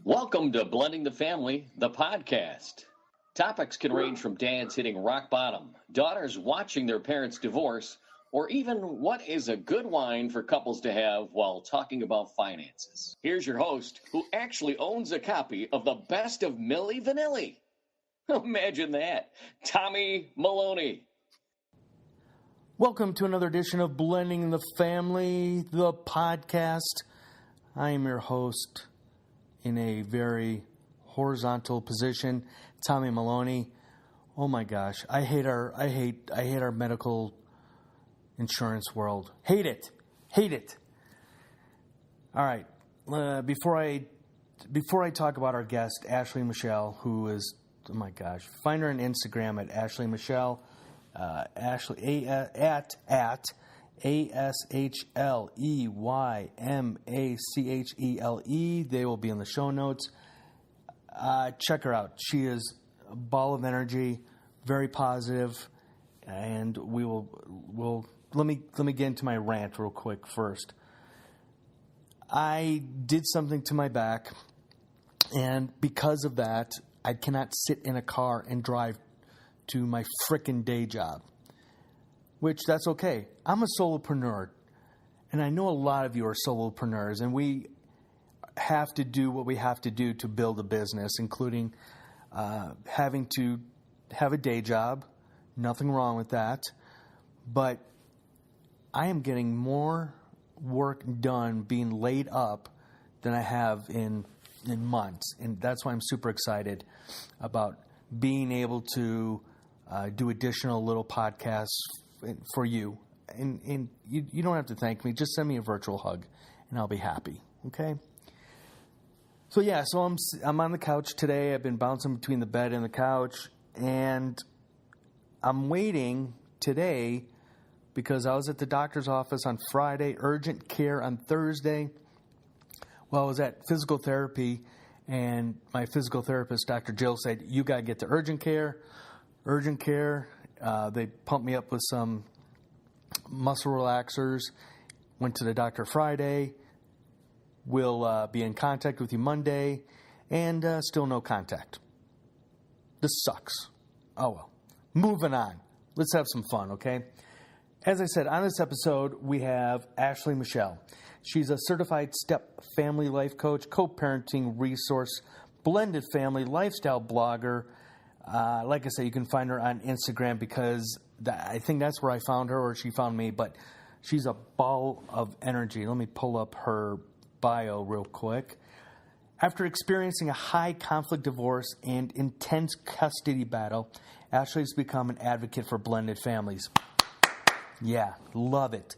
Welcome to Blending the Family, the podcast. Topics can range from dads hitting rock bottom, daughters watching their parents divorce, or even what is a good wine for couples to have while talking about finances. Here's your host, who actually owns a copy of the best of Milli Vanilli. Imagine that, Tommy Maloney. Welcome to another edition of Blending the Family, the podcast. I am your host in a very horizontal position, Tommy Maloney. Oh my gosh, I hate our medical insurance world. Hate it. All right, before I talk about our guest, Ashley Machele, who is, oh my gosh, find her on Instagram at Ashley Machele. Ashley at ASHLEYMACHELE. They will be in the show notes. Check her out. She is a ball of energy, very positive, and we'll let me get into my rant real quick first. I did something to my back, and because of that, I cannot sit in a car and drive to my frickin' day job, which that's okay. I'm a solopreneur, and I know a lot of you are solopreneurs, and we have to do what we have to do to build a business, including having to have a day job. Nothing wrong with that, but I am getting more work done being laid up than I have in months, and that's why I'm super excited about being able to do additional little podcasts for you. And you don't have to thank me. Just send me a virtual hug, and I'll be happy. Okay? So I'm on the couch today. I've been bouncing between the bed and the couch, and I'm waiting today because I was at the doctor's office on Friday, urgent care on Thursday. Well, I was at physical therapy, and my physical therapist, Dr. Jill, said, you got to get to urgent care. They pumped me up with some muscle relaxers. Went to the doctor Friday. We'll be in contact with you Monday. And still no contact. This sucks. Oh well. Moving on. Let's have some fun, okay? As I said, on this episode, we have Ashley Machele. She's a certified step family life coach, co-parenting resource, blended family lifestyle blogger. Like I said, you can find her on Instagram because I think that's where I found her, or she found me. But she's a ball of energy. Let me pull up her bio real quick. After experiencing a high conflict divorce and intense custody battle, Ashley has become an advocate for blended families. Yeah, love it.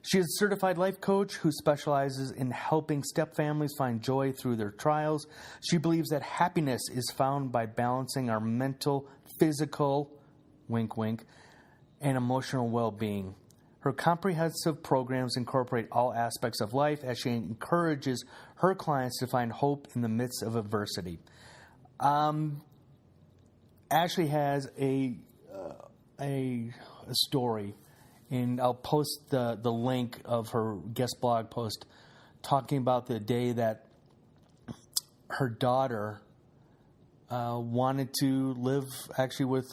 She is a certified life coach who specializes in helping step families find joy through their trials. She believes that happiness is found by balancing our mental, physical, wink, wink, and emotional well-being. Her comprehensive programs incorporate all aspects of life as she encourages her clients to find hope in the midst of adversity. Ashley has a story. And I'll post the link of her guest blog post talking about the day that her daughter wanted to live actually with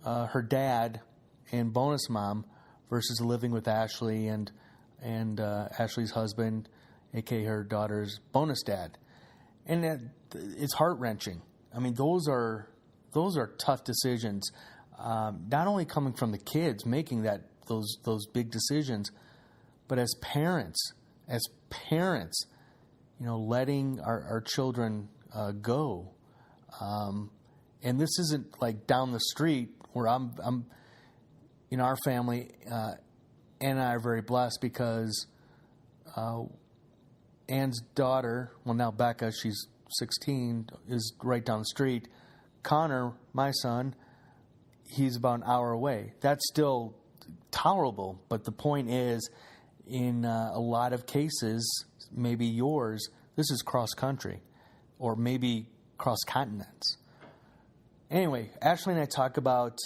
her dad and bonus mom versus living with Ashley and Ashley's husband, a.k.a. her daughter's bonus dad. And it's heart-wrenching. I mean, those are tough decisions. Not only coming from the kids making those big decisions, but as parents, letting our children go. And this isn't like down the street where I'm in our family. Ann and I are very blessed because Ann's daughter, well now Becca, she's 16, is right down the street. Connor, my son, he's about an hour away. That's still tolerable, but the point is, in a lot of cases, maybe yours, this is cross-country, or maybe cross-continents. Anyway, Ashley and I talk about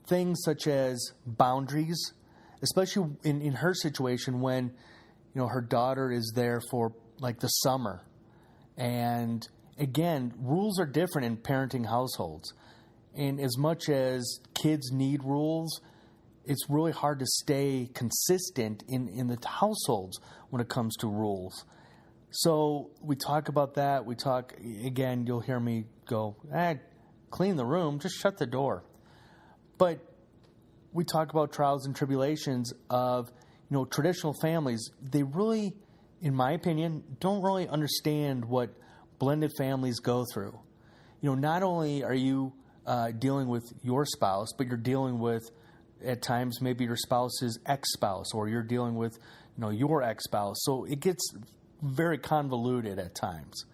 things such as boundaries, especially in her situation when, her daughter is there for like the summer. And again, rules are different in parenting households. And as much as kids need rules, it's really hard to stay consistent in the households when it comes to rules. So we talk about that. We talk, again, you'll hear me go, clean the room, just shut the door. But we talk about trials and tribulations of, traditional families. They really, in my opinion, don't really understand what blended families go through. Not only are you dealing with your spouse, but you're dealing with, at times, maybe your spouse's ex-spouse, or you're dealing with, your ex-spouse. So it gets very convoluted at times.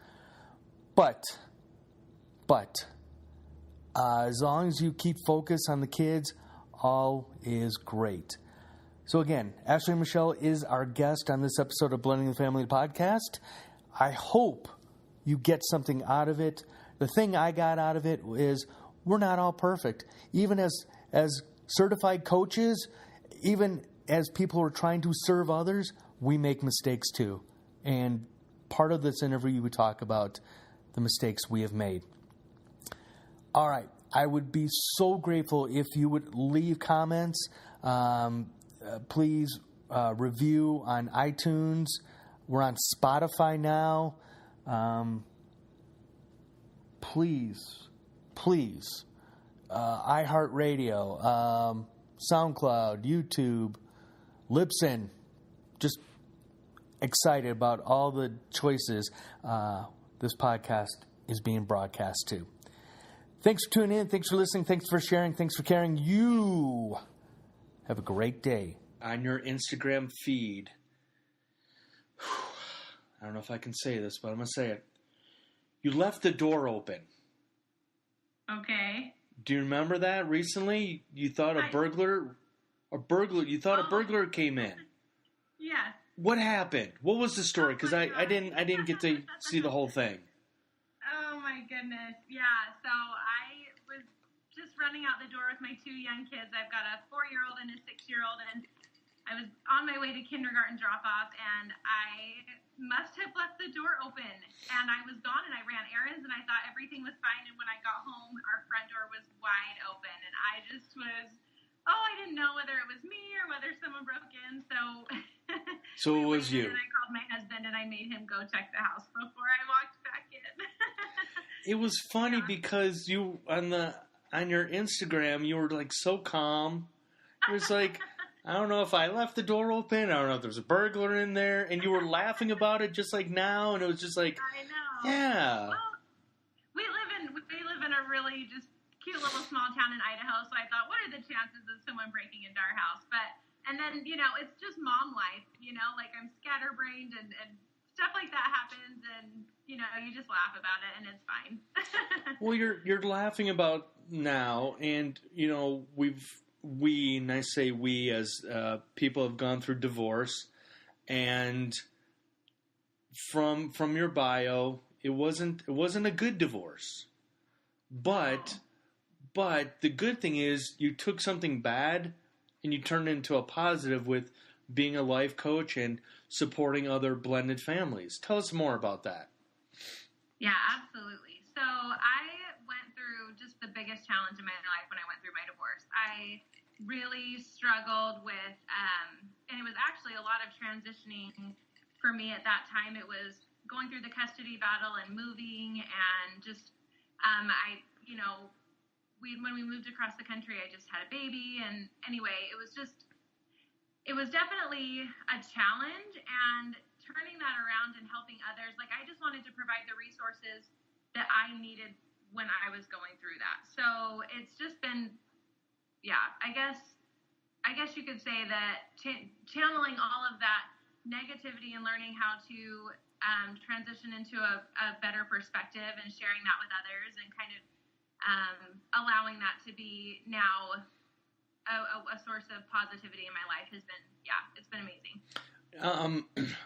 But as long as you keep focus on the kids, all is great. So again, Ashley and Machele is our guest on this episode of Blending the Family podcast. I hope you get something out of it. The thing I got out of it is we're not all perfect. Even as certified coaches, even as people who are trying to serve others, we make mistakes too. And part of this interview, we talk about the mistakes we have made. All right. I would be so grateful if you would leave comments. Please review on iTunes. We're on Spotify now. Please, iHeartRadio, SoundCloud, YouTube, Libsyn. Just excited about all the choices this podcast is being broadcast to. Thanks for tuning in. Thanks for listening. Thanks for sharing. Thanks for caring. You have a great day. On your Instagram feed. I don't know if I can say this, but I'm going to say it. You left the door open. Okay. Do you remember that recently? You thought a burglar came in. Yeah. What happened? What was the story? Because I didn't get to see the whole thing. Oh my goodness. Yeah. So I was just running out the door with my 2 young kids. I've got a 4-year-old and a 6-year-old, and I was on my way to kindergarten drop-off, and I must have left the door open, and I was gone, and I ran errands, and I thought everything was fine, and when I got home, our front door was wide open, and I just was, I didn't know whether it was me or whether someone broke in, so it was you. And I called my husband, and I made him go check the house before I walked back in. It was funny because you, on your Instagram, you were like so calm. It was like, I don't know if I left the door open. I don't know if there's a burglar in there. And you were laughing about it just like now. And it was just like, I know. Yeah. Well, we live in a really just cute little small town in Idaho. So I thought, what are the chances of someone breaking into our house? And then, it's just mom life, like I'm scatterbrained and stuff like that happens. And, you just laugh about it and it's fine. Well, you're laughing about now. And, and I say we as people have gone through divorce, and from your bio, it wasn't a good divorce, but the good thing is you took something bad and you turned it into a positive with being a life coach and supporting other blended families. Tell us more about that. Yeah, absolutely. So I went through just the biggest challenge in my life when I went through my divorce. I really struggled with, and it was actually a lot of transitioning for me at that time. It was going through the custody battle and moving, and just, when we moved across the country, I just had a baby, and anyway, it was definitely a challenge, and turning that around and helping others, like I just wanted to provide the resources that I needed when I was going through that. So it's just been, I guess you could say that channeling all of that negativity and learning how to transition into a better perspective and sharing that with others and kind of allowing that to be now a source of positivity in my life has been, it's been amazing.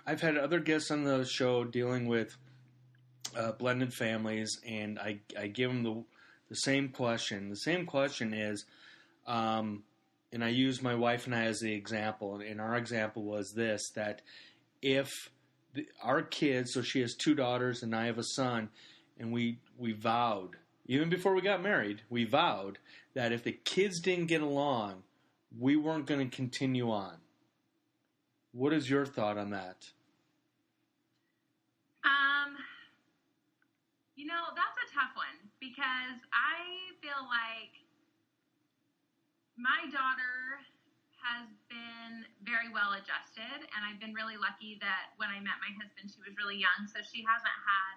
I've had other guests on the show dealing with blended families, and I give them the same question. The same question is, and I use my wife and I as the example, and our example was this, that if our kids, so she has 2 daughters and I have a son, and we vowed, even before we got married, we vowed that if the kids didn't get along, we weren't going to continue on. What is your thought on that? That's a tough one because I feel like my daughter has been very well adjusted, and I've been really lucky that when I met my husband, she was really young, so she hasn't had,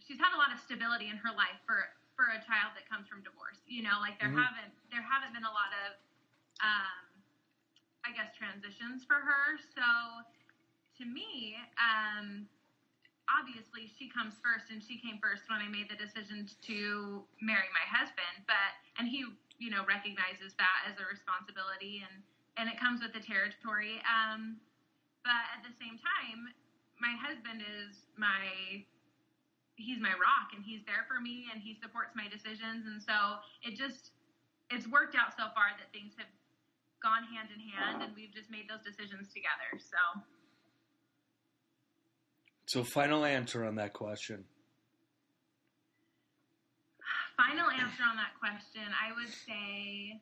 she's had a lot of stability in her life for a child that comes from divorce. There haven't been a lot of, I guess, transitions for her. So to me, obviously she comes first, and she came first when I made the decision to marry my husband, and he, recognizes that as a responsibility, and it comes with the territory. But at the same time, my husband is he's my rock, and he's there for me, and he supports my decisions. And so it's worked out so far that things have gone hand in hand, and we've just made those decisions together. So final answer on that question. Final answer on that question, I would say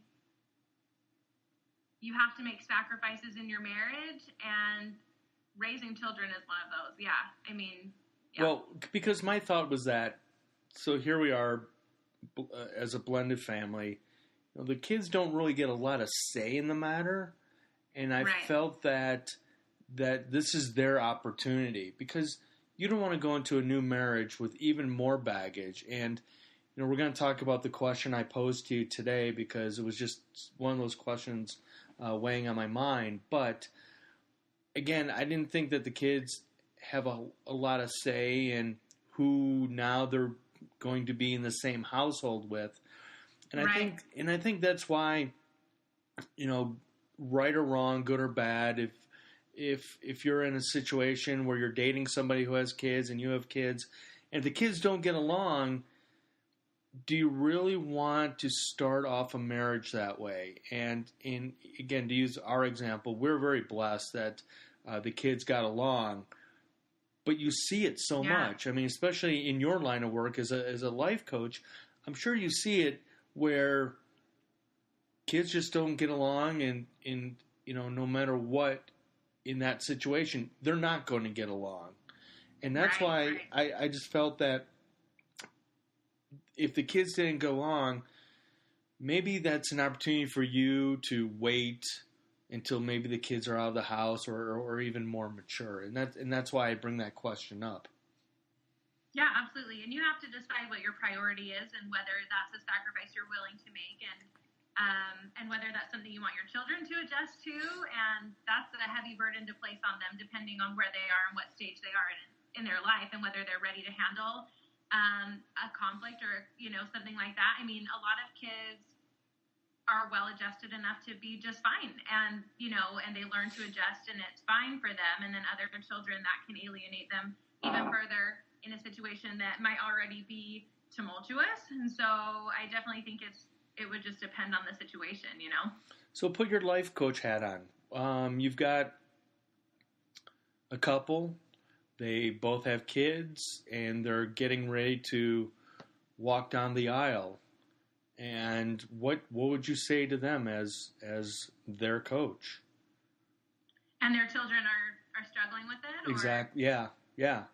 you have to make sacrifices in your marriage, and raising children is one of those. Yeah. Yeah. Well, because my thought was that, so here we are as a blended family. The kids don't really get a lot of say in the matter, and I felt that this is their opportunity, because you don't want to go into a new marriage with even more baggage. And we're going to talk about the question I posed to you today, because it was just one of those questions weighing on my mind. But again, I didn't think that the kids have a lot of say in who now they're going to be in the same household with. And I think that's why, right or wrong, good or bad, if you're in a situation where you're dating somebody who has kids and you have kids, and if the kids don't get along, do you really want to start off a marriage that way? And again, to use our example, we're very blessed that the kids got along, but you see it so much. Especially in your line of work as a life coach, I'm sure you see it where kids just don't get along, and no matter what in that situation, they're not going to get along. And that's why I just felt that if the kids didn't go along, maybe that's an opportunity for you to wait until maybe the kids are out of the house or even more mature. And that's why I bring that question up. Yeah, absolutely. And you have to decide what your priority is, and whether that's a sacrifice you're willing to make, and whether that's something you want your children to adjust to. And that's a heavy burden to place on them, depending on where they are and what stage they are in their life, and whether they're ready to handle a conflict or, something like that. A lot of kids are well adjusted enough to be just fine, and they learn to adjust, and it's fine for them. And then other children, that can alienate them even further in a situation that might already be tumultuous. And so I definitely think it would just depend on the situation, So put your life coach hat on. You've got a couple. They both have kids, and they're getting ready to walk down the aisle. And what would you say to them as their coach? And their children are struggling with it? Exactly. Yeah. Yeah.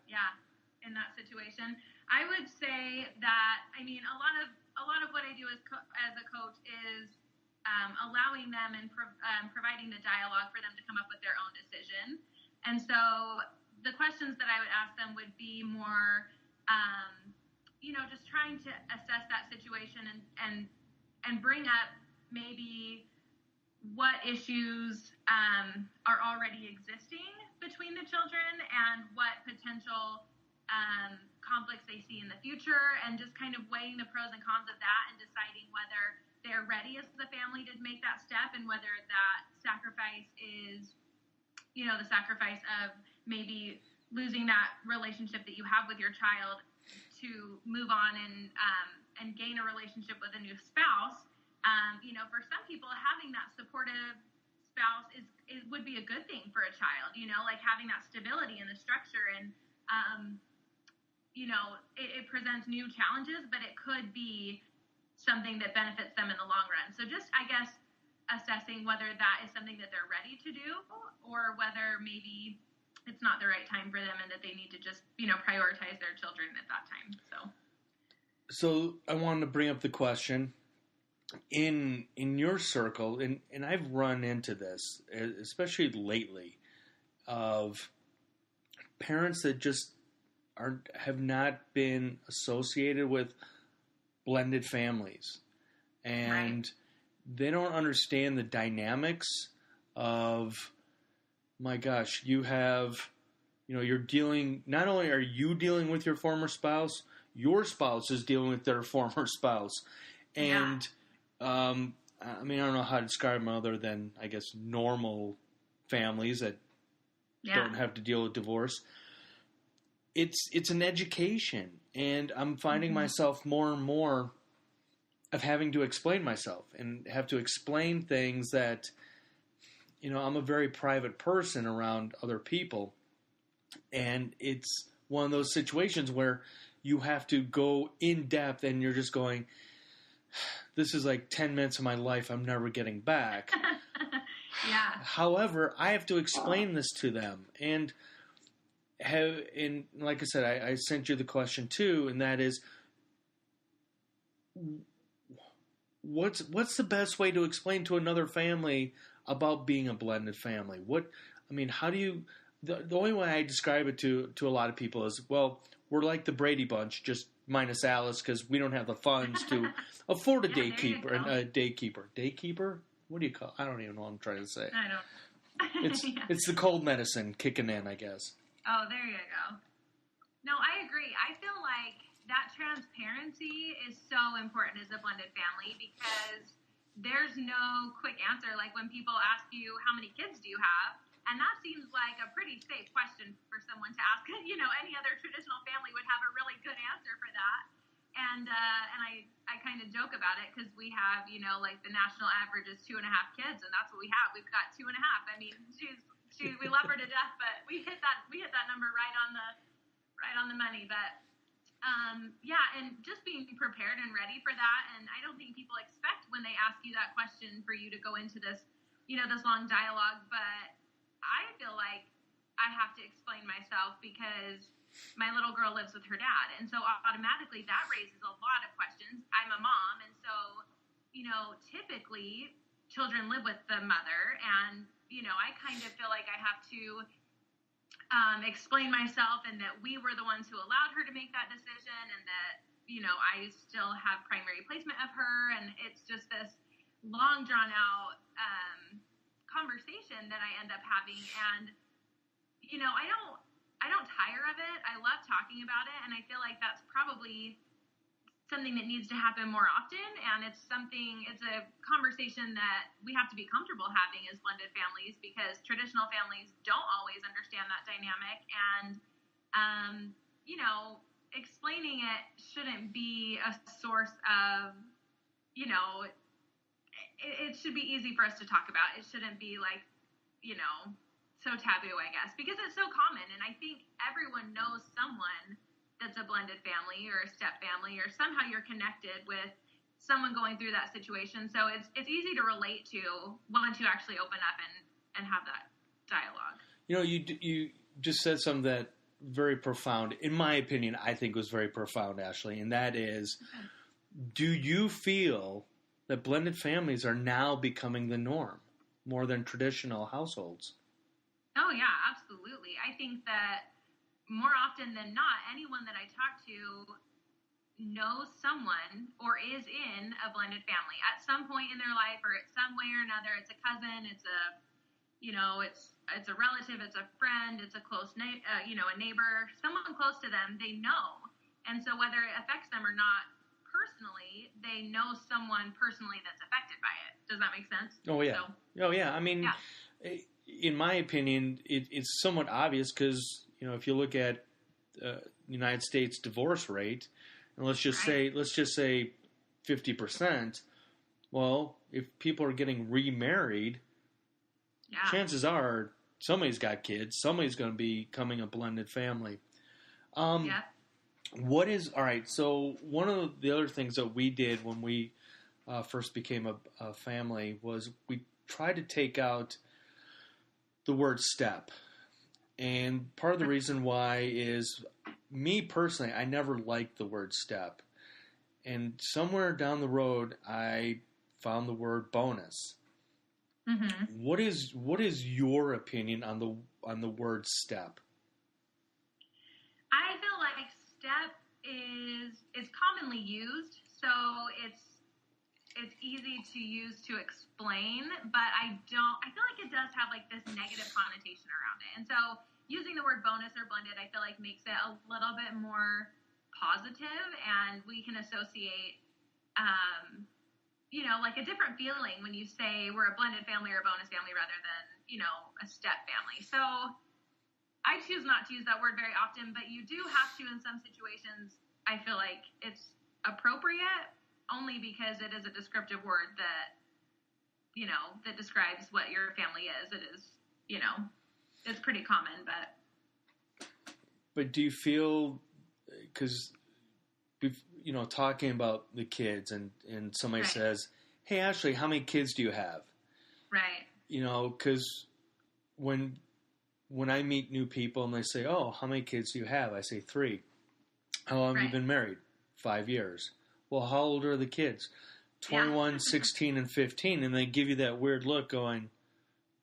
In that situation, I would say that a lot of what I do as a coach is allowing them and providing the dialogue for them to come up with their own decision. And so the questions that I would ask them would be more, just trying to assess that situation and bring up maybe what issues are already existing between the children, and what potential conflicts they see in the future, and just kind of weighing the pros and cons of that, and deciding whether they're ready as the family to make that step, and whether that sacrifice is, the sacrifice of maybe losing that relationship that you have with your child to move on and gain a relationship with a new spouse. For some people, having that supportive spouse would be a good thing for a child, you know, like having that stability and the structure, and you know, it presents new challenges, but it could be something that benefits them in the long run. So just, I guess, assessing whether that is something that they're ready to do, or whether maybe it's not the right time for them and that they need to just, you know, prioritize their children at that time. So I wanted to bring up the question in your circle, and I've run into this, especially lately, of parents that just have not been associated with blended families, and they don't understand the dynamics of, my gosh, you're dealing, not only are you dealing with your former spouse, your spouse is dealing with their former spouse. And, I mean, I don't know how to describe them other than, I guess, normal families that don't have to deal with divorce. It's an education, and I'm finding myself more and more of having to explain myself and have to explain things that, you know, I'm a very private person around other people, and it's one of those situations where you have to go in depth, and you're just going, this is like 10 minutes of my life I'm never getting back. However, I have to explain this to them, and like I said, I sent you the question too, and that is, what's the best way to explain to another family about being a blended family? How do you? The only way I describe it to a lot of people is, well, we're like the Brady Bunch, just minus Alice, because we don't have the funds to afford a daykeeper. Daykeeper? What do you call? I don't even know what I'm trying to say. I don't. It's the cold medicine kicking in, I guess. Oh, there you go. No, I agree. I feel like that transparency is so important as a blended family, because there's no quick answer. Like when people ask you, how many kids do you have? And that seems like a pretty safe question for someone to ask. You know, any other traditional family would have a really good answer for that. And I kind of joke about it, because we have, you know, like the national average is 2.5 kids, and that's what we have. We've got 2.5. I mean, we love her to death, but we hit that number right on the money. But and just being prepared and ready for that. And I don't think people expect, when they ask you that question, for you to go into this, you know, this long dialogue. But I feel like I have to explain myself, because my little girl lives with her dad, and so automatically that raises a lot of questions. I'm a mom, and so, you know, typically children live with the mother, and, you know, I kind of feel like I have to explain myself, and that we were the ones who allowed her to make that decision, and that, you know, I still have primary placement of her, and it's just this long drawn out conversation that I end up having. And, you know, I don't tire of it. I love talking about it, and I feel like that's probably something that needs to happen more often. And it's a conversation that we have to be comfortable having as blended families, because traditional families don't always understand that dynamic. And, you know, explaining it shouldn't be a source of, you know, it should be easy for us to talk about. It shouldn't be like, you know, so taboo, I guess, because it's so common. And I think everyone knows someone that's a blended family or a step family, or somehow you're connected with someone going through that situation. So it's easy to relate to once you actually open up and have that dialogue. You know, you just said something that very profound, in my opinion. I think was very profound, Ashley, and that is, do you feel that blended families are now becoming the norm more than traditional households? Oh yeah, absolutely. I think that more often than not, anyone that I talk to knows someone or is in a blended family at some point in their life, or at some way or another. It's a cousin, it's a, you know, it's a relative, it's a friend, it's a close a neighbor, someone close to them, they know. And so whether it affects them or not personally, they know someone personally that's affected by it. Does that make sense? Oh yeah. I mean, in my opinion, it's somewhat obvious, because, you know, if you look at United States divorce rate, and let's just say 50%. Well, if people are getting remarried, Yeah. chances are somebody's got kids. Somebody's going to be becoming a blended family. Yeah. All right, so one of the other things that we did when we first became a family was we tried to take out the word step. And part of the reason why is, me personally, I never liked the word step. And somewhere down the road, I found the word bonus. Mm-hmm. What is your opinion on the word step? I feel like step is commonly used, so it's easy to use to explain, but I feel like it does have like this negative connotation around it. And so using the word bonus or blended, I feel like makes it a little bit more positive, and we can associate, like a different feeling when you say we're a blended family or a bonus family rather than, a step family. So I choose not to use that word very often, but you do have to in some situations. I feel like it's appropriate only because it is a descriptive word that, that describes what your family is. It is, it's pretty common, But do you feel, because, talking about the kids and somebody Right. says, hey, Ashley, how many kids do you have? right. Because when I meet new people and they say, oh, how many kids do you have? I say 3. How long have you Right. been married? 5 years. Well, how old are the kids? 21, Yeah. 16, and 15. And they give you that weird look going,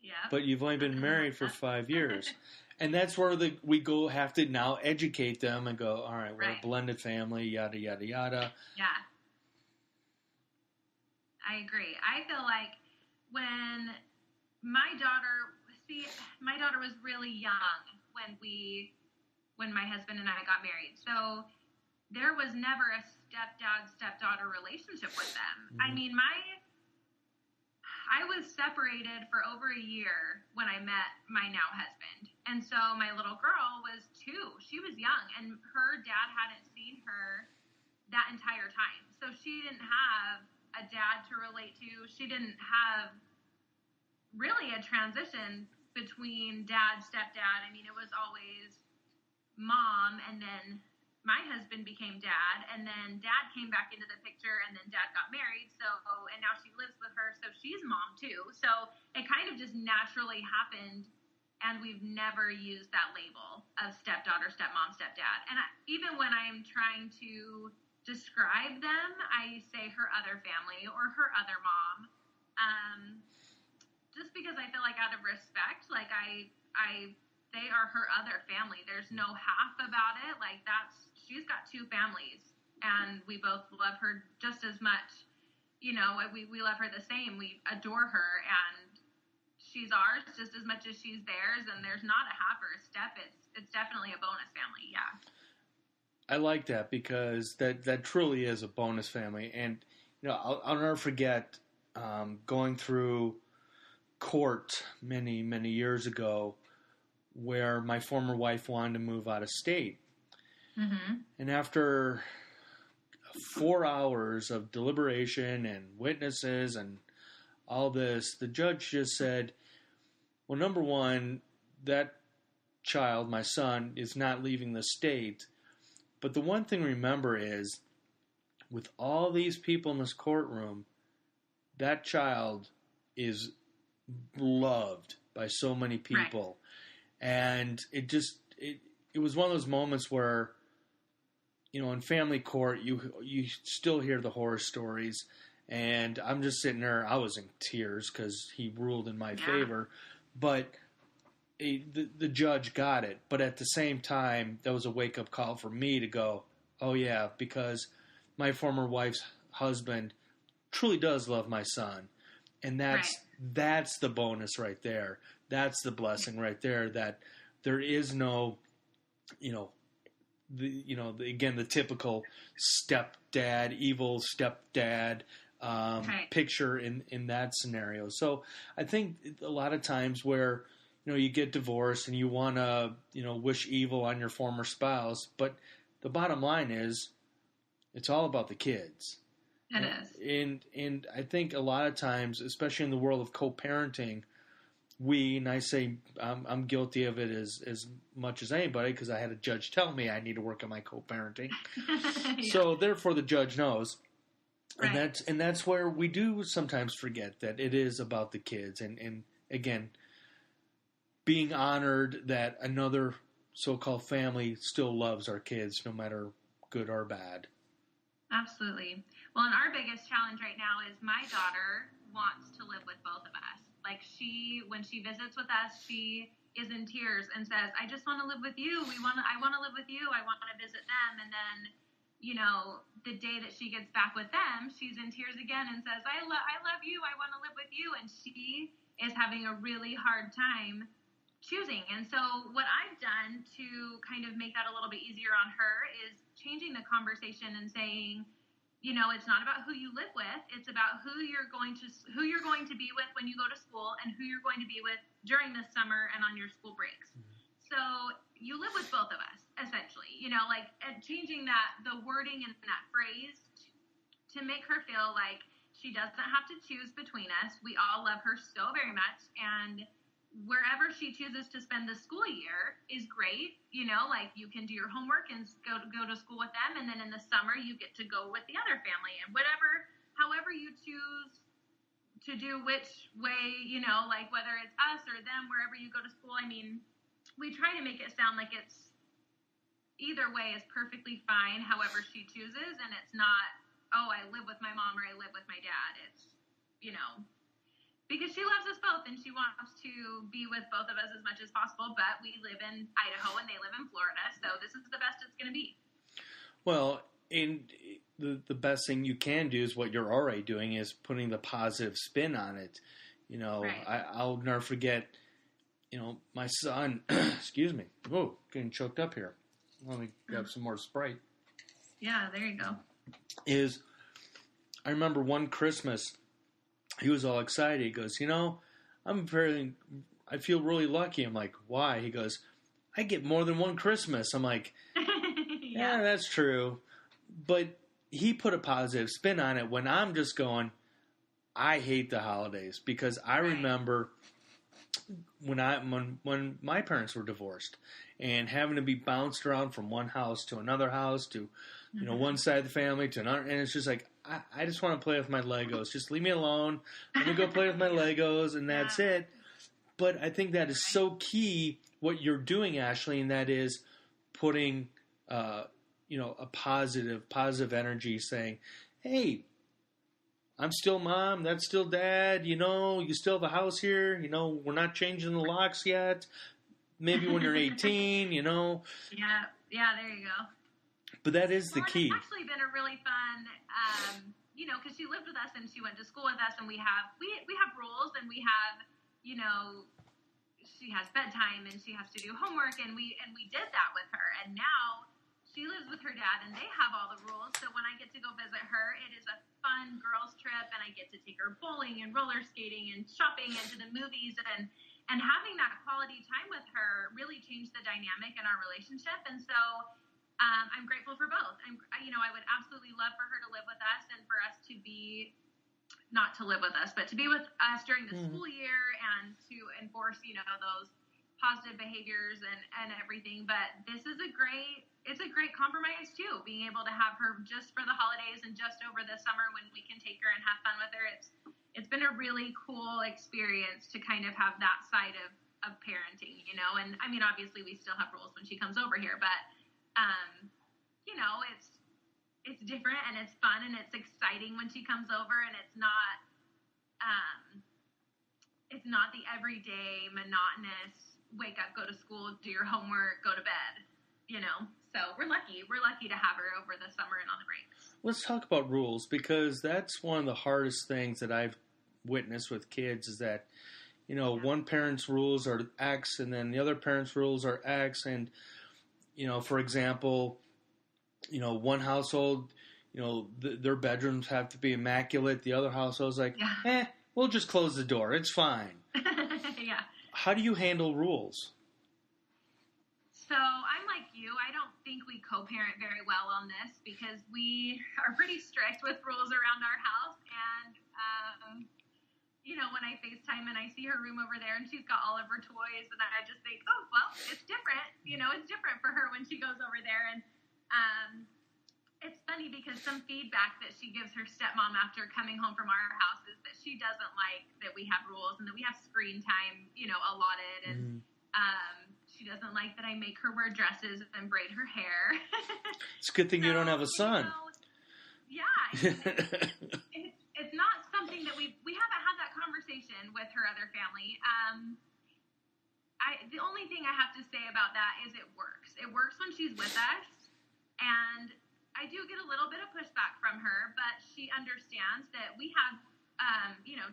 Yeah. but you've only been married for 5 years. And that's where we have to now educate them and go, all right, we're Right. a blended family, yada, yada, yada. Yeah. I agree. I feel like when my daughter was really young when my husband and I got married. So there was never a stepdaughter relationship with them. Mm-hmm. I mean, I was separated for over a year when I met my now husband. And so my little girl was 2. She was young, and her dad hadn't seen her that entire time. So she didn't have a dad to relate to. She didn't have really a transition between dad, stepdad. I mean, it was always mom, and then my husband became dad, and then dad came back into the picture, and then dad got married. So, and now she lives with her, so she's mom too. So it kind of just naturally happened, and we've never used that label of stepdaughter, stepmom, stepdad. And even when I'm trying to describe them, I say her other family or her other mom, just because I feel like out of respect, like they are her other family. There's no half about it. Like she's got 2 families, and we both love her just as much. We love her the same. We adore her, and she's ours just as much as she's theirs. And there's not a half or a step. It's definitely a bonus family. Yeah. I like that because that truly is a bonus family. And, I'll never forget going through court many, many years ago where my former wife wanted to move out of state. Mm-hmm. And after 4 hours of deliberation and witnesses and all this, the judge just said, well, number one, that child, my son, is not leaving the state. But the one thing to remember is, with all these people in this courtroom, that child is loved by so many people. Right. And it was one of those moments where, in family court, you still hear the horror stories. And I'm just sitting there, I was in tears because he ruled in my favor. But the judge got it. But at the same time, that was a wake-up call for me to go, oh yeah, because my former wife's husband truly does love my son. And that's the bonus right there. That's the blessing right there, that there is no, again, the typical stepdad, evil stepdad picture in that scenario. So I think a lot of times where, you get divorced and you want to, wish evil on your former spouse, but the bottom line is it's all about the kids. It is. And I think a lot of times, especially in the world of co-parenting, and I say I'm guilty of it as much as anybody because I had a judge tell me I need to work on my co-parenting. Yeah. So therefore, the judge knows, right. and that's where we do sometimes forget that it is about the kids, and again, being honored that another so-called family still loves our kids, no matter good or bad. Absolutely. Well, and our biggest challenge right now is my daughter wants to live with both of us. Like when she visits with us, she is in tears and says, I just want to live with you. I want to live with you. I want to visit them. And then, the day that she gets back with them, she's in tears again and says, I love you. I want to live with you. And she is having a really hard time choosing. And so what I've done to kind of make that a little bit easier on her is changing the conversation and saying, it's not about who you live with. It's about who you're going to be with when you go to school and who you're going to be with during the summer and on your school breaks. Mm-hmm. So you live with both of us, essentially, and changing the wording in that phrase to make her feel like she doesn't have to choose between us. We all love her so very much. And wherever she chooses to spend the school year is great. You can do your homework and go to school with them. And then in the summer, you get to go with the other family, and however you choose to do which way, whether it's us or them, wherever you go to school. I mean, we try to make it sound like it's either way is perfectly fine, however she chooses. And it's not, oh, I live with my mom or I live with my dad. It's, because she loves us both and she wants to be with both of us as much as possible, but we live in Idaho and they live in Florida, so this is the best it's going to be. Well, and the best thing you can do is what you're already doing is putting the positive spin on it. Right. I'll never forget, my son, excuse me, whoa, getting choked up here. Let me grab some more Sprite. Yeah, there you go. I remember one Christmas, he was all excited. He goes, I feel really lucky. I'm like, why? He goes, I get more than one Christmas. I'm like, yeah, that's true. But he put a positive spin on it when I'm just going, I hate the holidays because I remember when my parents were divorced and having to be bounced around from one house to another house to, one side of the family to another. And it's just like, I just want to play with my Legos. Just leave me alone. Let me go play with my Legos, and that's it. But I think that is so key what you're doing, Ashley, and that is putting, a positive energy saying, hey, I'm still mom, that's still dad, you still have a house here, we're not changing the locks yet. Maybe when you're 18, Yeah, there you go. But that is the key. It's actually been a really fun, because she lived with us and she went to school with us, and we have rules, and we have, she has bedtime and she has to do homework, and we did that with her, and now she lives with her dad and they have all the rules. So when I get to go visit her, it is a fun girls trip, and I get to take her bowling and roller skating and shopping and to the movies, and having that quality time with her really changed the dynamic in our relationship. And so I'm grateful for both. I would absolutely love for her to live with us and for us to be, not to live with us, but to be with us during the school year and to enforce, those positive behaviors and everything. But it's a great compromise too, being able to have her just for the holidays and just over the summer when we can take her and have fun with her. It's been a really cool experience to kind of have that side of parenting, and I mean, obviously we still have rules when she comes over here, but it's different and it's fun and it's exciting when she comes over, and it's not the everyday monotonous wake up, go to school, do your homework, go to bed, so we're lucky to have her over the summer and on the breaks. Let's talk about rules, because that's one of the hardest things that I've witnessed with kids is that, one parent's rules are X and then the other parent's rules are X, and for example, one household, their bedrooms have to be immaculate. The other household's like, we'll just close the door. It's fine. Yeah. How do you handle rules? So I'm like you. I don't think we co-parent very well on this because we are pretty strict with rules around our house. And when I FaceTime and I see her room over there and she's got all of her toys, and I just think, oh, well, it's different. It's different for her when she goes over there. And it's funny because some feedback that she gives her stepmom after coming home from our house is that she doesn't like that we have rules and that we have screen time, allotted. And she doesn't like that I make her wear dresses and braid her hair. It's a good thing you don't have a son. It's not something that we haven't had that conversation with her other family. The only thing I have to say about that is it works. It works when she's with us, and I do get a little bit of pushback from her, but she understands that we have,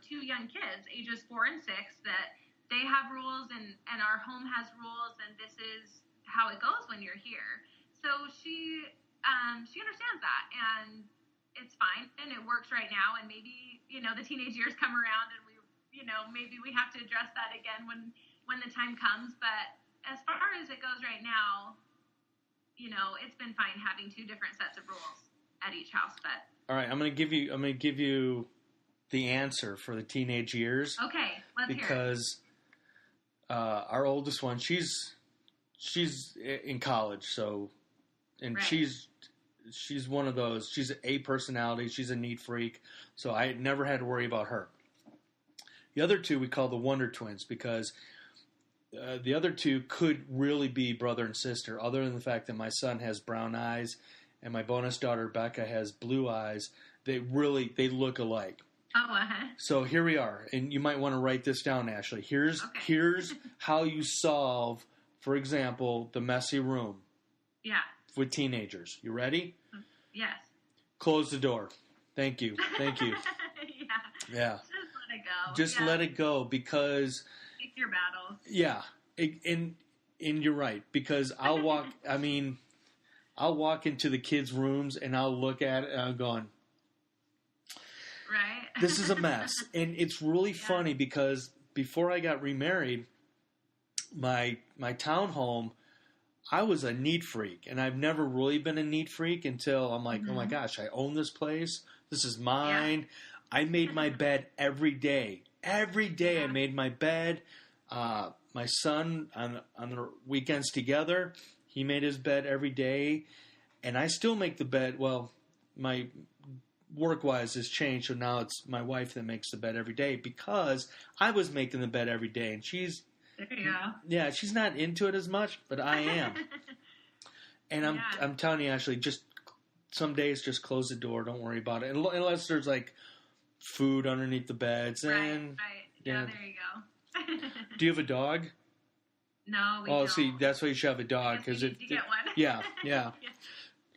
2 young kids, ages 4 and 6, that they have rules and our home has rules, and this is how it goes when you're here. So she understands that, and it's fine, and it works right now. And maybe, the teenage years come around, and maybe we have to address that again when the time comes. But as far as it goes right now, it's been fine having 2 different sets of rules at each house. But all right, I'm going to give you the answer for the teenage years. Okay, let's hear it. Because our oldest one, she's in college, so right. she's one of those. She's an A personality. She's a neat freak, so I never had to worry about her. The other 2 we call the Wonder Twins because the other 2 could really be brother and sister, other than the fact that my son has brown eyes and my bonus daughter Becca has blue eyes. They look alike. Oh, uh-huh. So here we are, and you might want to write this down, Ashley. Here's how you solve, for example, the messy room. Yeah. With teenagers. You ready? Yes. Close the door. Thank you. Yeah. Just let it go because... Pick your battles. Yeah. And you're right, because I'll walk into the kids' rooms and I'll look at it and I'm going... Right. This is a mess. And it's really funny because before I got remarried, my townhome, I was a neat freak. And I've never really been a neat freak until I'm like, oh my gosh, I own this place. This is mine. Yeah. I made my bed every day. Every day I made my bed. My son, on the weekends together, he made his bed every day. And I still make the bed. Well, my... work-wise has changed, so now it's my wife that makes the bed every day because I was making the bed every day, and she's... There you go. Yeah, she's not into it as much, but I am. And I'm telling you, Ashley, just some days just close the door, don't worry about it. Unless there's, like, food underneath the beds. And, right. Yeah, there you go. Do you have a dog? No, we don't. Oh, see, that's why you should have a dog. Because you get one. Yeah.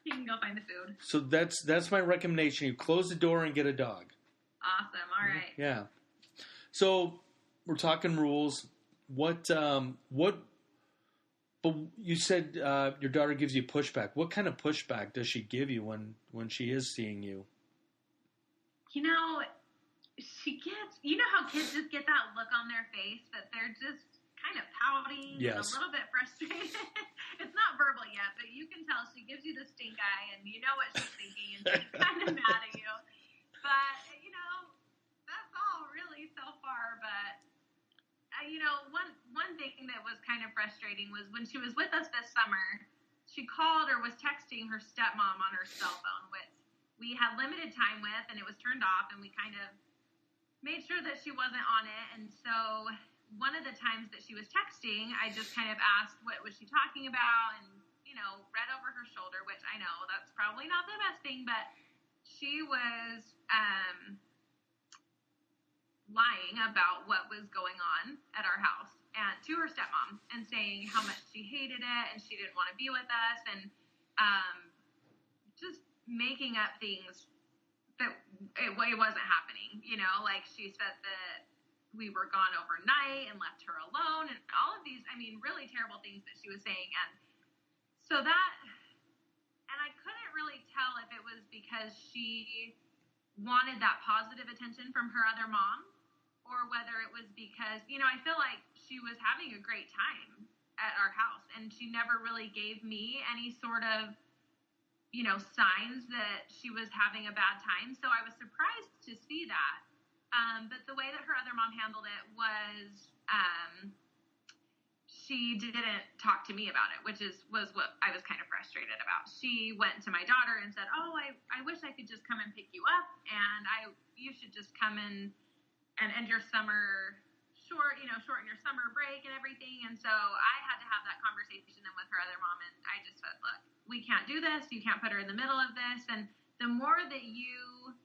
You can go find the food. So that's my recommendation. You close the door and get a dog. Awesome. All right. Yeah. So we're talking rules. But you said your daughter gives you pushback. What kind of pushback does she give you when she is seeing you? She gets, how kids just get that look on their face that they're just kind of pouting and a little bit frustrated. It's not verbal yet, but you can tell she gives you the stink eye, and you know what she's thinking, and she's kind of mad at you. But, that's all really so far. But, one thing that was kind of frustrating was when she was with us this summer, she called or was texting her stepmom on her cell phone, which we had limited time with, and it was turned off, and we kind of made sure that she wasn't on it. And so... one of the times that she was texting, I just kind of asked what was she talking about and, read over her shoulder, which I know that's probably not the best thing, but she was lying about what was going on at our house and to her stepmom and saying how much she hated it and she didn't want to be with us and just making up things that it wasn't happening, like she said that we were gone overnight and left her alone and all of these, really terrible things that she was saying. And so and I couldn't really tell if it was because she wanted that positive attention from her other mom or whether it was because, I feel like she was having a great time at our house and she never really gave me any sort of, signs that she was having a bad time. So I was surprised to see that. But the way that her other mom handled it was she didn't talk to me about it, which was what I was kind of frustrated about. She went to my daughter and said, "Oh, I wish I could just come and pick you up, and you should just come and end your summer shorten your summer break and everything." And so I had to have that conversation then with her other mom, and I just said, "Look, we can't do this. You can't put her in the middle of this." And the more that you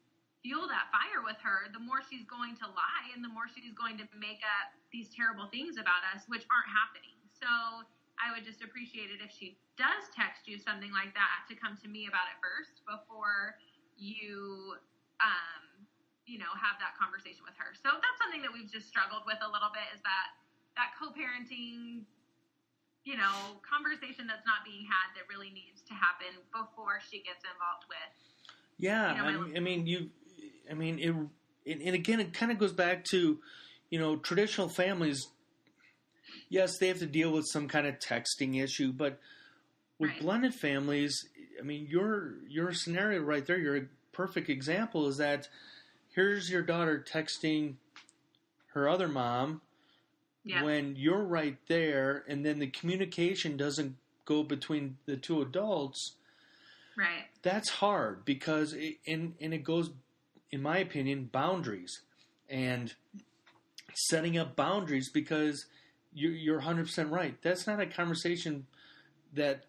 fuel that fire with her, the more she's going to lie and the more she's going to make up these terrible things about us, which aren't happening. So I would just appreciate it if she does text you something like that to come to me about it first before you, have that conversation with her. So that's something that we've just struggled with a little bit, is that co-parenting, conversation that's not being had that really needs to happen before she gets involved with. Yeah, and again, it kind of goes back to, traditional families. Yes, they have to deal with some kind of texting issue, but with blended families, your scenario right there, your perfect example is that here's your daughter texting her other mom when you're right there, and then the communication doesn't go between the two adults. Right. That's hard because it goes, in my opinion, boundaries and setting up boundaries, because you're 100% right. That's not a conversation that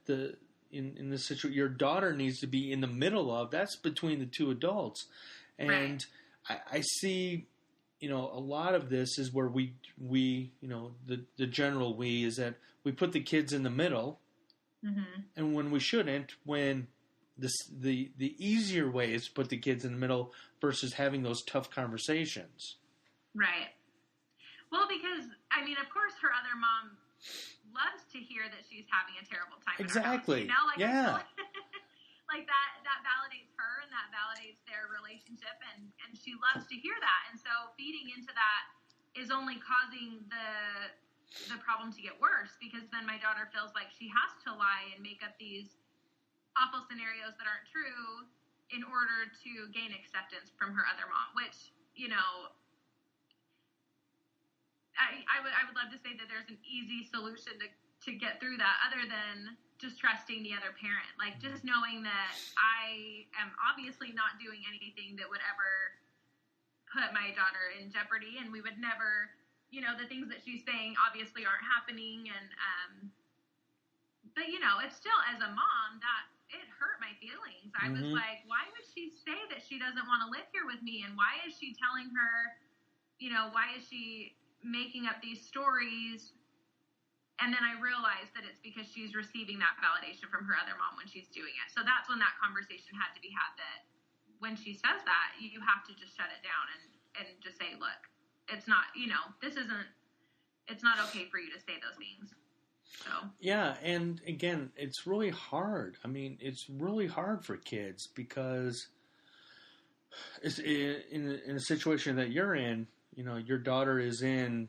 in this situation your daughter needs to be in the middle of. That's between the two adults. And I see, a lot of this is where we the general we is that we put the kids in the middle, and when we shouldn't, when the easier way is to put the kids in the middle versus having those tough conversations. Right. Well, because, of course, her other mom loves to hear that she's having a terrible time. Exactly. In her house, yeah. Like that validates her and that validates their relationship, and she loves to hear that. And so feeding into that is only causing the problem to get worse, because then my daughter feels like she has to lie and make up these awful scenarios that aren't true in order to gain acceptance from her other mom, which, I would love to say that there's an easy solution to get through that, other than just trusting the other parent. Like, just knowing that I am obviously not doing anything that would ever put my daughter in jeopardy, and we would never, the things that she's saying obviously aren't happening. And, but it's still, as a mom, that it hurt my feelings. I was like, why would she say that she doesn't want to live here with me? And why is she telling her, why is she making up these stories? And then I realized that it's because she's receiving that validation from her other mom when she's doing it. So that's when that conversation had to be had, that when she says that, you have to just shut it down and just say, look, it's not, it's not okay for you to say those things. So. Yeah, and again, it's really hard. It's really hard for kids, because it's in a situation that you're in, your daughter is in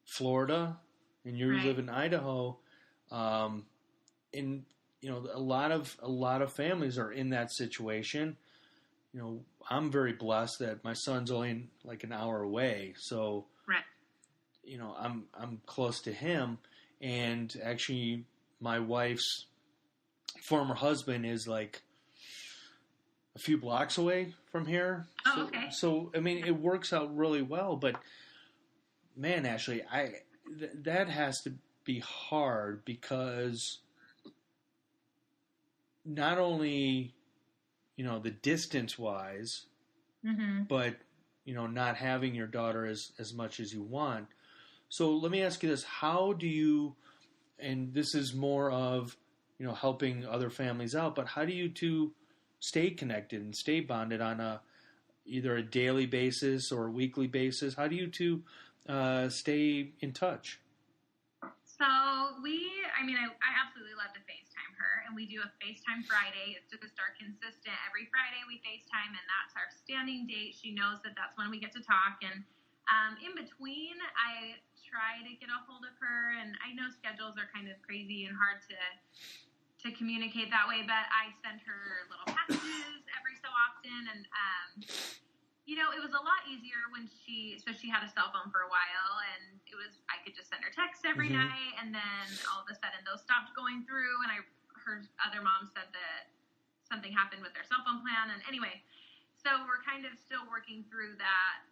Florida and you live in Idaho, and a lot of families are in that situation. I'm very blessed that my son's only like an hour away, so I'm close to him. And actually, my wife's former husband is like a few blocks away from here. Oh, okay. So it works out really well. But man, Ashley, that has to be hard, because not only, the distance wise, but, not having your daughter as much as you want. So let me ask you this. How do you, and this is more of, helping other families out, but how do you two stay connected and stay bonded on either a daily basis or a weekly basis? How do you two stay in touch? So I absolutely love to FaceTime her, and we do a FaceTime Friday. It's just our consistent, every Friday we FaceTime, and that's our standing date. She knows that that's when we get to talk, and in between, I try to get a hold of her, and I know schedules are kind of crazy and hard to communicate that way, but I send her little packages every so often, and it was a lot easier when she had a cell phone for a while, and I could just send her texts every night, and then all of a sudden those stopped going through, and her other mom said that something happened with their cell phone plan, and anyway, so we're kind of still working through that,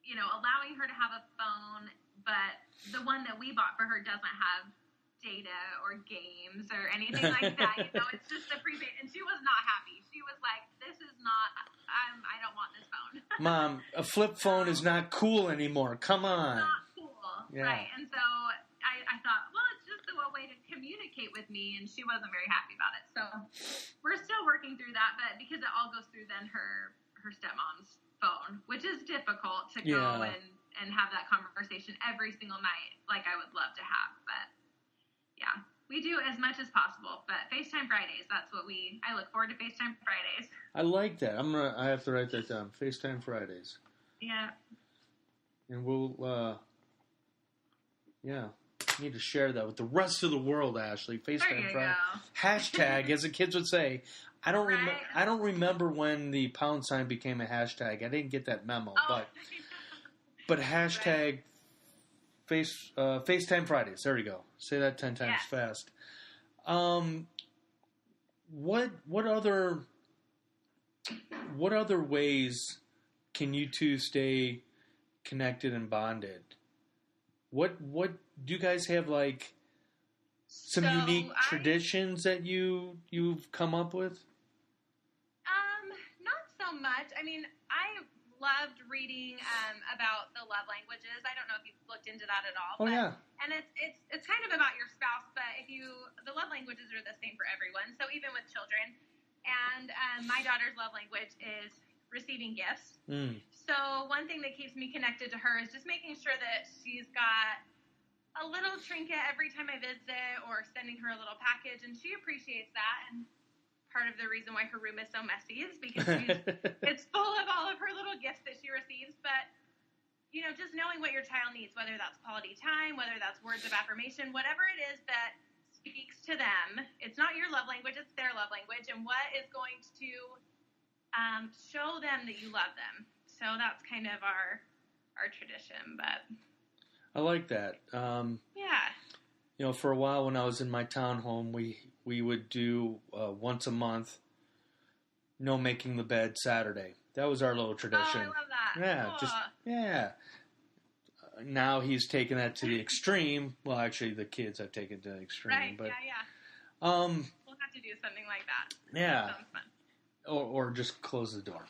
allowing her to have a phone, but the one that we bought for her doesn't have data or games or anything like that. It's just a prepaid, and she was not happy. She was like, "This is not. I don't want this phone." Mom, a flip phone is not cool anymore. Come on. Not cool, yeah. Right? And so I thought, well, it's just a way to communicate with me, and she wasn't very happy about it. So we're still working through that, but because it all goes through then her stepmom's phone, which is difficult to go and have that conversation every single night, like I would love to have, but. Yeah, we do as much as possible, but FaceTime Fridays, I look forward to FaceTime Fridays. I like that. I have to write that down. FaceTime Fridays. Yeah. And we'll, need to share that with the rest of the world, Ashley. FaceTime Fridays. Hashtag, as the kids would say. I don't remember when the pound sign became a hashtag. I didn't get that memo, but hashtag FaceTime Fridays. There we go. Say that 10 times fast. What other ways can you two stay connected and bonded? What do you guys have, like some unique traditions that you've come up with? Not so much. I mean, I loved reading about the love languages. I don't know if you've looked into that at all. And it's kind of about your spouse, but the love languages are the same for everyone. So even with children, and my daughter's love language is receiving gifts. So one thing that keeps me connected to her is just making sure that she's got a little trinket every time I visit, or sending her a little package, and she appreciates that. And part of the reason why her room is so messy is because it's full of all of her little gifts that she receives. But, just knowing what your child needs, whether that's quality time, whether that's words of affirmation, whatever it is that speaks to them. It's not your love language, it's their love language, and what is going to show them that you love them. So that's kind of our tradition. But I like that. For a while when I was in my townhome, we would do once a month, no making the bed Saturday. That was our little tradition. Oh, I love that. Yeah, now he's taken that to the extreme. Well, actually, the kids have taken it to the extreme. Right, but, we'll have to do something like that. Yeah. That sounds fun. Or just close the door.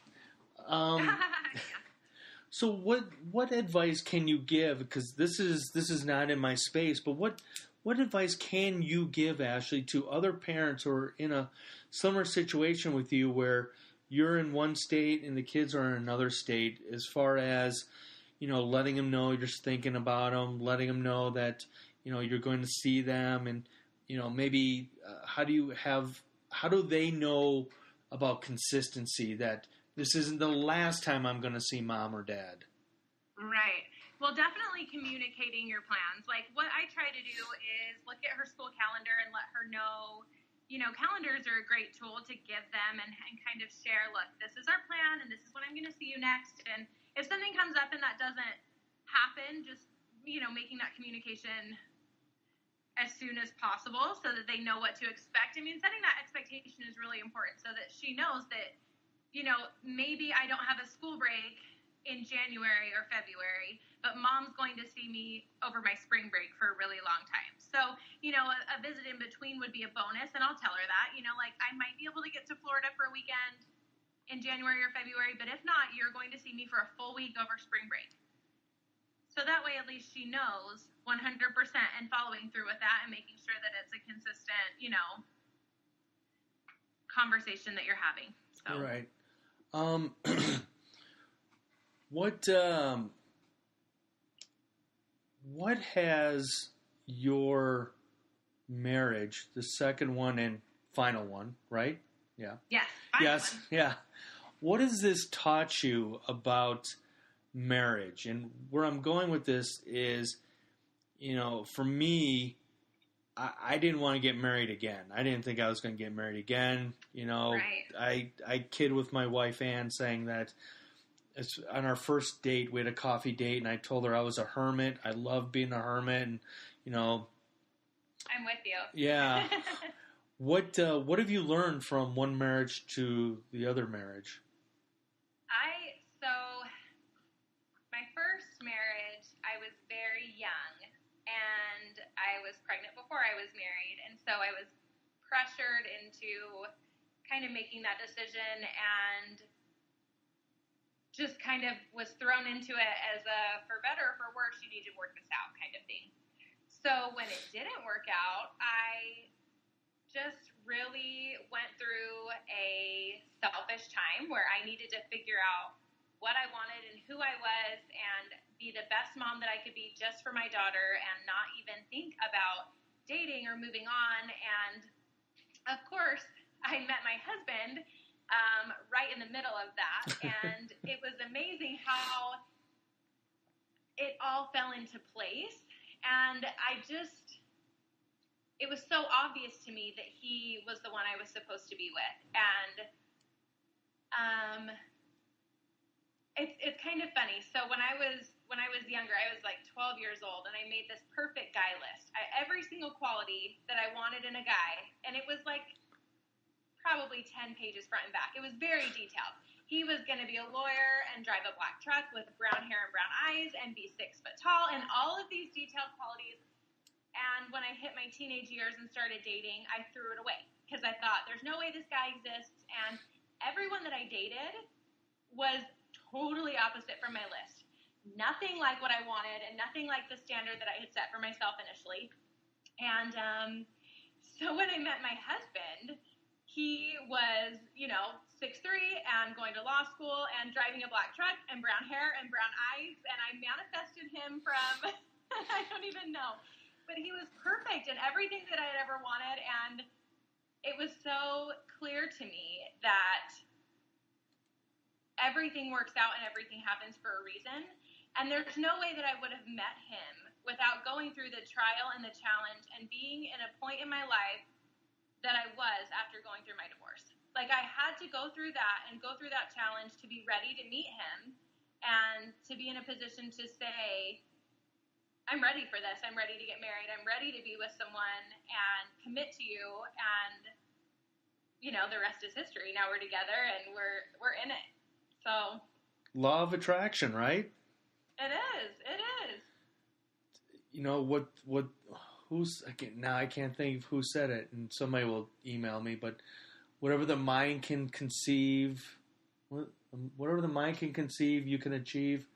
So what advice can you give? Because this is not in my space, but what advice can you give, Ashley, to other parents who are in a similar situation with you, where you're in one state and the kids are in another state, as far as letting them know you're just thinking about them, letting them know that you're going to see them, and maybe how do they know about consistency, that this isn't the last time I'm going to see mom or dad? Right. Well, definitely communicating your plans. Like, what I try to do is look at her school calendar and let her know, calendars are a great tool to give them and kind of share, look, this is our plan and this is when I'm going to see you next. And if something comes up and that doesn't happen, just, making that communication as soon as possible so that they know what to expect. I mean, setting that expectation is really important so that she knows that, maybe I don't have a school break in January or February, but mom's going to see me over my spring break for a really long time. So, a visit in between would be a bonus, and I'll tell her that, I might be able to get to Florida for a weekend in January or February, but if not, you're going to see me for a full week over spring break. So that way, at least she knows 100% and following through with that and making sure that it's a consistent, conversation that you're having. So. Right. What has your marriage, the second one and final one, right? Yeah. Yes. Yes. Yeah. What has this taught you about marriage? And where I'm going with this is, for me, I didn't want to get married again. I didn't think I was going to get married again. Right. I kid with my wife Ann saying that, it's on our first date, we had a coffee date, and I told her I was a hermit. I love being a hermit, and I'm with you. Yeah. What have you learned from one marriage to the other marriage? So my first marriage, I was very young, and I was pregnant before I was married, and so I was pressured into kind of making that decision, and just kind of was thrown into it as a, for better or for worse, you need to work this out kind of thing. So when it didn't work out, I just really went through a selfish time where I needed to figure out what I wanted and who I was and be the best mom that I could be just for my daughter and not even think about dating or moving on. And of course, I met my husband right in the middle of that. And it was amazing how it all fell into place. And it was so obvious to me that he was the one I was supposed to be with. And it's kind of funny. So when I was younger, I was like 12 years old, and I made this perfect guy list. Every single quality that I wanted in a guy, and it was like probably 10 pages front and back. It was very detailed. He was going to be a lawyer and drive a black truck with brown hair and brown eyes and be 6 foot tall, and all of these detailed qualities. And when I hit my teenage years and started dating, I threw it away because I thought, there's no way this guy exists. And everyone that I dated was totally opposite from my list. Nothing like what I wanted and nothing like the standard that I had set for myself initially. And so when I met my husband, he was, 6'3" and going to law school and driving a black truck and brown hair and brown eyes. And I manifested him from, I don't even know. But he was perfect in everything that I had ever wanted, and it was so clear to me that everything works out and everything happens for a reason, and there's no way that I would have met him without going through the trial and the challenge and being in a point in my life that I was after going through my divorce. Like, I had to go through that and go through that challenge to be ready to meet him and to be in a position to say, I'm ready for this. I'm ready to get married. I'm ready to be with someone and commit to you. And, the rest is history. Now we're together and we're in it. So. Law of attraction, right? It is. I can't think of who said it, and somebody will email me, but whatever the mind can conceive, you can achieve.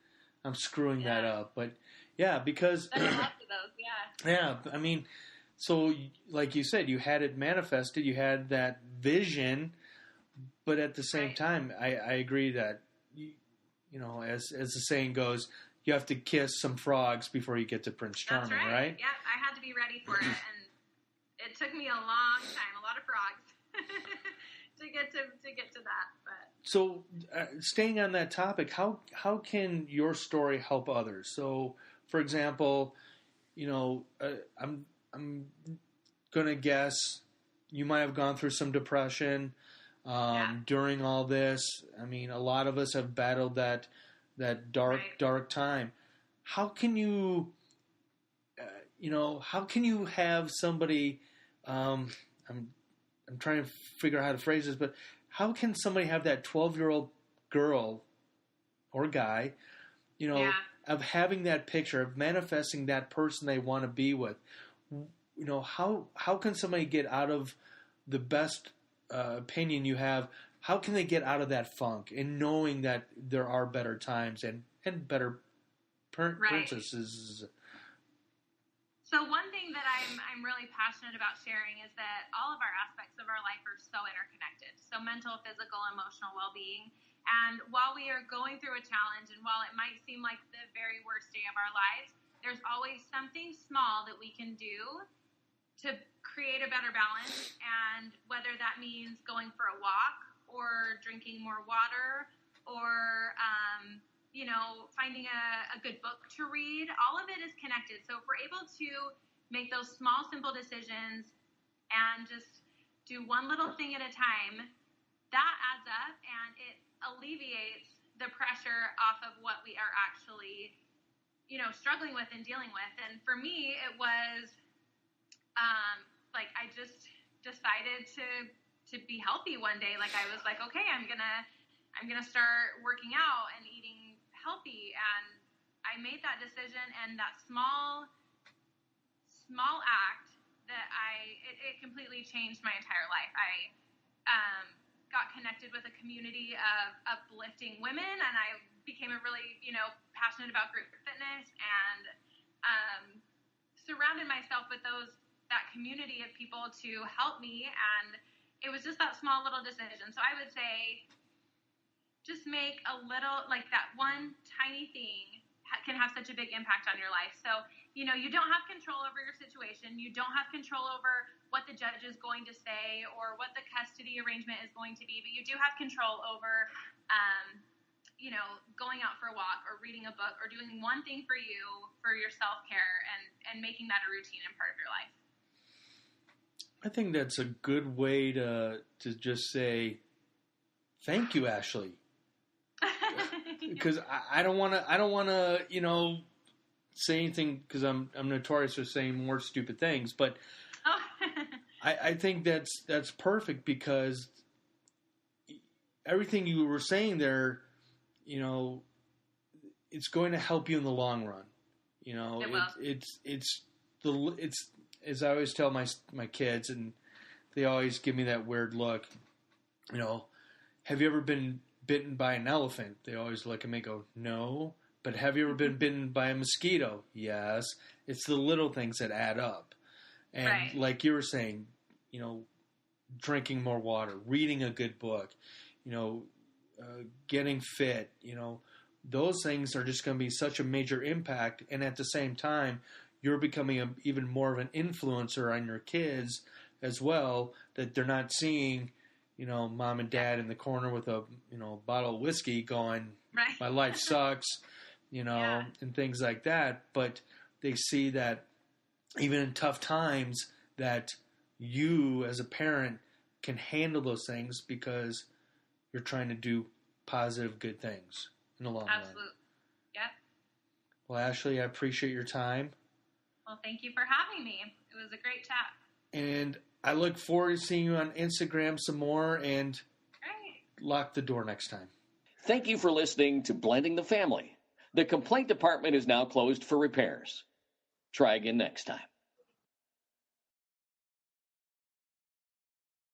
I'm screwing that up, but yeah, because there's lots of those, yeah. I mean, so like you said, you had it manifested, you had that vision, but at the same time, I agree that as the saying goes, you have to kiss some frogs before you get to Prince Charming, That's right? Yeah, I had to be ready for it, and it took me a long time, a lot of frogs, to get to that. But so, staying on that topic, how can your story help others? So, for example, I'm gonna guess you might have gone through some depression during all this. I mean, a lot of us have battled that dark time. How can you, how can you have somebody? I'm trying to figure out how to phrase this, but how can somebody have that 12-year-old girl or guy, of having that picture, of manifesting that person they want to be with? How can somebody get out of the best opinion you have? How can they get out of that funk and knowing that there are better times and better princesses? So one thing that I'm really passionate about sharing is that all of our aspects of our life are so interconnected. So mental, physical, emotional well-being. And while we are going through a challenge, and while it might seem like the very worst day of our lives, there's always something small that we can do to create a better balance. And whether that means going for a walk or drinking more water or, finding a good book to read, all of it is connected. So if we're able to make those small, simple decisions and just do one little thing at a time, that adds up and it alleviates the pressure off of what we are actually, struggling with and dealing with. And for me, it was like I just decided to be healthy one day. Like I was like, okay, I'm gonna start working out and eating healthy, and I made that decision. And that small act that it completely changed my entire life. I got connected with a community of uplifting women, and I became really, passionate about group fitness, and surrounded myself with that community of people to help me. And it was just that small little decision. So I would say just make a little, like that one tiny thing can have such a big impact on your life. So, you don't have control over your situation. You don't have control over what the judge is going to say or what the custody arrangement is going to be, but you do have control over, going out for a walk or reading a book or doing one thing for you, for your self-care, and making that a routine and part of your life. I think that's a good way to just say, thank you, Ashley. Because I don't want to, say anything, because I'm notorious for saying more stupid things, but I think that's perfect, because everything you were saying there, it's going to help you in the long run. It's as I always tell my kids, and they always give me that weird look. Have you ever been bitten by an elephant? They always look at me and go, no. But have you ever been bitten by a mosquito? Yes. It's the little things that add up. And right. Like you were saying, drinking more water, reading a good book, getting fit, those things are just going to be such a major impact. And at the same time, you're becoming even more of an influencer on your kids as well, that they're not seeing, mom and dad in the corner with a, bottle of whiskey going, right. My life sucks, and things like that. But they see that even in tough times, that you as a parent can handle those things because you're trying to do positive, good things in the long run. Absolutely. Yep. Well, Ashley, I appreciate your time. Well, thank you for having me. It was a great chat. And I look forward to seeing you on Instagram some more, and lock the door next time. Thank you for listening to Blending the Family. The complaint department is now closed for repairs. Try again next time.